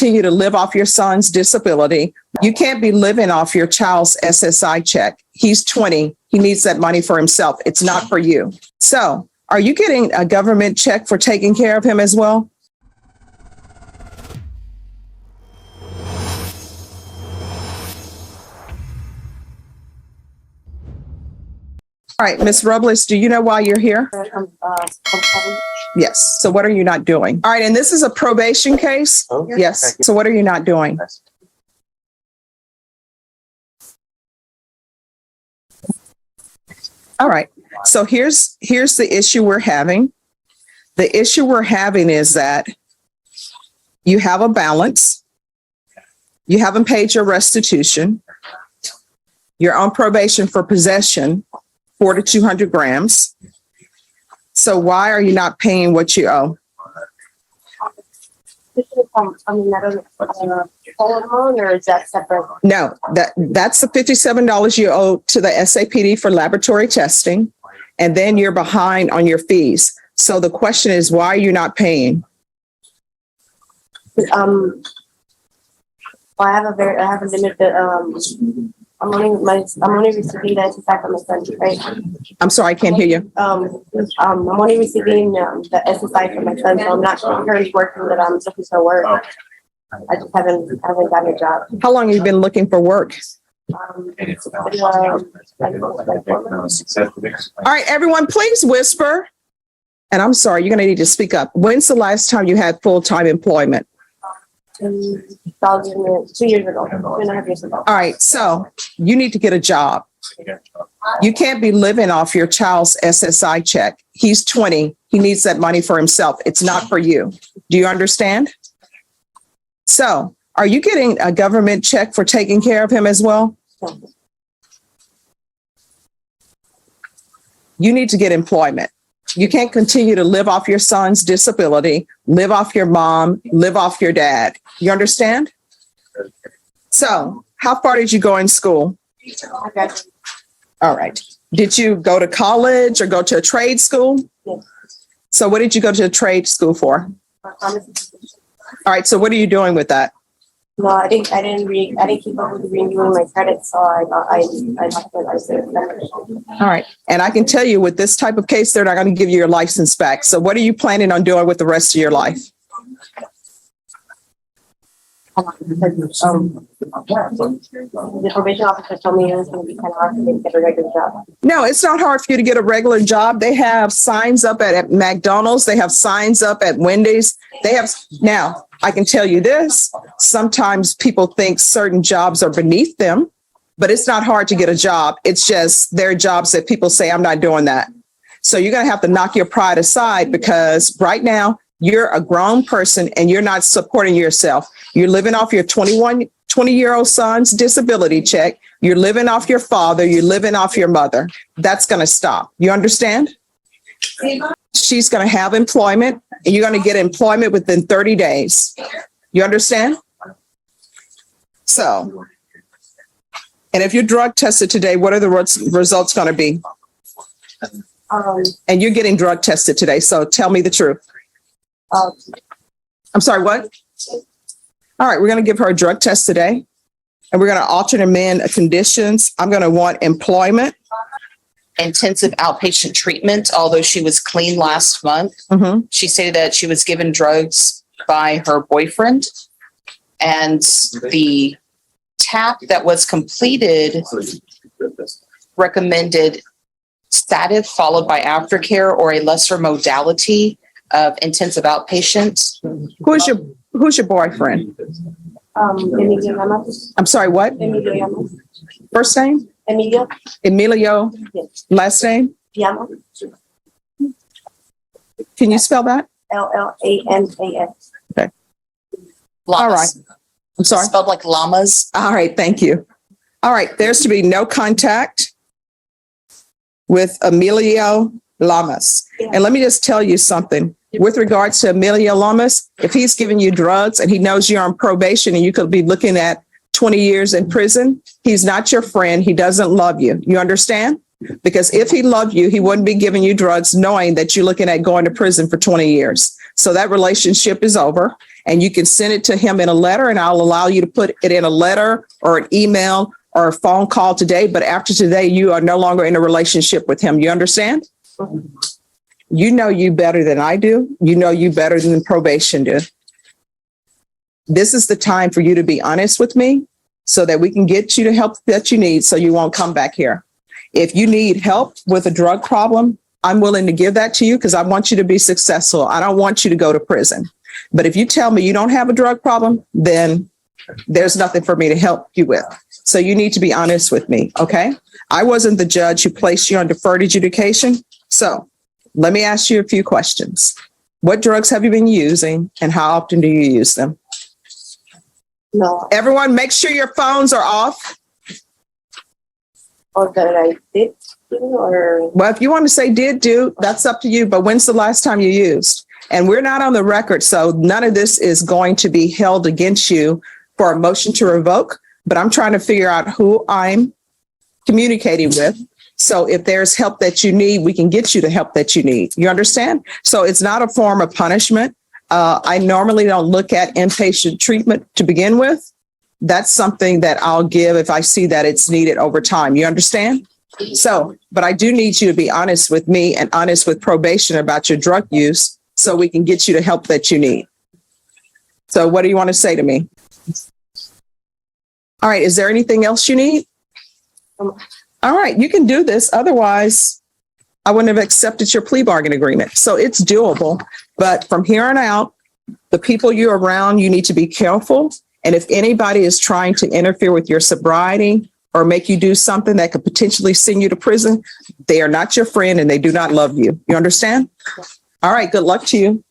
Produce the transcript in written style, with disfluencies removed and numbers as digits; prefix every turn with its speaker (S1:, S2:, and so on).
S1: continue to live off your son's disability. You can't be living off your child's SSI check. He's 20. He needs that money for himself. It's not for you. So, are you getting a government check for taking care of him as well? All right, Ms. Robles, do you know why you're here? Yes. So what are you not doing? All right, and this is a probation case? Oh, yes. So what are you not doing? All right. So here's the issue we're having. The issue we're having is that you have a balance. You haven't paid your restitution. You're on probation for possession, 4 to 200 grams. So why are you not paying what you owe?
S2: Or is that separate?
S1: No, that's the $57 you owe to the SAPD for laboratory testing, and then you're behind on your fees. So the question is, why are you not paying?
S2: Well, I have a limited. I'm only receiving that back from my son, right?
S1: I'm sorry, I can't hear you.
S2: I'm only receiving the SSI from my son, so I'm not currently working, but I'm looking for work. I just haven't gotten a job.
S1: How long have you been looking for work? All right, everyone, please whisper. And I'm sorry, you're going to need to speak up. When's the last time you had full-time employment?
S2: 2 years ago, 2.5 years ago.
S1: All right, so you need to get a job. You can't be living off your child's SSI check. He's 20. He needs that money for himself. It's not for you. Do you understand? So, are you getting a government check for taking care of him as well? You need to get employment. You can't continue to live off your son's disability, live off your mom, live off your dad. You understand? So, how far did you go in school?
S2: Okay.
S1: All right. Did you go to college or go to a trade school?
S2: Yes.
S1: So, what did you go to a trade school for? All right. So, what are you doing with that?
S2: No, I didn't keep up with renewing my credit, so I left it.
S1: All right. And I can tell you with this type of case, they're not going to give you your license back. So what are you planning on doing with the rest of your life?
S2: The probation officer told me it was going to be kind of hard for me to get a regular job.
S1: No, it's not hard for you to get a regular job. They have signs up at McDonald's. They have signs up at Wendy's. Now, I can tell you this. Sometimes people think certain jobs are beneath them, but it's not hard to get a job. It's just there are jobs that people say, I'm not doing that. So you're going to have to knock your pride aside because right now you're a grown person and you're not supporting yourself. You're living off your 20-year-old son's disability check. You're living off your father. You're living off your mother. That's going to stop. You understand? She's going to have employment and you're going to get employment within 30 days. You understand? So, and if you're drug tested today, what are the results going to be? And you're getting drug tested today. So tell me the truth. I'm sorry, what? All right, we're going to give her a drug test today and we're going to alter the amend conditions. I'm going to want employment.
S3: Intensive outpatient treatment, although she was clean last month.
S1: Mm-hmm.
S3: She stated that she was given drugs by her boyfriend, and the TAP that was completed recommended stative followed by aftercare or a lesser modality of intensive outpatient.
S1: Who's your boyfriend?
S2: Emilio Ramos.
S1: I'm sorry, what?
S2: Emilio Ramos.
S1: First name? Emilio.
S2: Yes.
S1: Last name?
S2: Llama.
S1: Can you spell that?
S2: Lamas.
S1: Okay. All right. I'm sorry.
S3: Spelled like llamas.
S1: All right. Thank you. All right. There's to be no contact with Emilio Lamas.
S2: Yeah.
S1: And let me just tell you something. With regards to Emilio Lamas, if he's giving you drugs and he knows you're on probation and you could be looking at 20 years in prison, he's not your friend. He doesn't love you. You understand? Because if he loved you, he wouldn't be giving you drugs knowing that you're looking at going to prison for 20 years. So that relationship is over, and you can send it to him in a letter, and I'll allow you to put it in a letter or an email or a phone call today. But after today, you are no longer in a relationship with him. You understand? You know you better than I do. You know you better than probation do. This is the time for you to be honest with me so that we can get you the help that you need so you won't come back here. If you need help with a drug problem, I'm willing to give that to you because I want you to be successful. I don't want you to go to prison. But if you tell me you don't have a drug problem, then there's nothing for me to help you with. So you need to be honest with me, okay? I wasn't the judge who placed you on deferred adjudication. So let me ask you a few questions. What drugs have you been using and how often do you use them?
S2: No,
S1: Everyone, make sure your phones are off.
S2: or that I did, or
S1: Well, if you want to say did do, that's up to you. But when's the last time you used? And we're not on the record, so none of this is going to be held against you for a motion to revoke. But I'm trying to figure out who I'm communicating with. So if there's help that you need, we can get you the help that you need. You understand? So it's not a form of punishment. I normally don't look at inpatient treatment to begin with. That's something that I'll give if I see that it's needed over time. You understand? So, but I do need you to be honest with me and honest with probation about your drug use so we can get you the help that you need. So what do you want to say to me? All right. Is there anything else you need? All right. You can do this. Otherwise, I wouldn't have accepted your plea bargain agreement. So it's doable. But from here on out, the people you're around, you need to be careful. And if anybody is trying to interfere with your sobriety or make you do something that could potentially send you to prison, they are not your friend and they do not love you. You understand? All right. Good luck to you.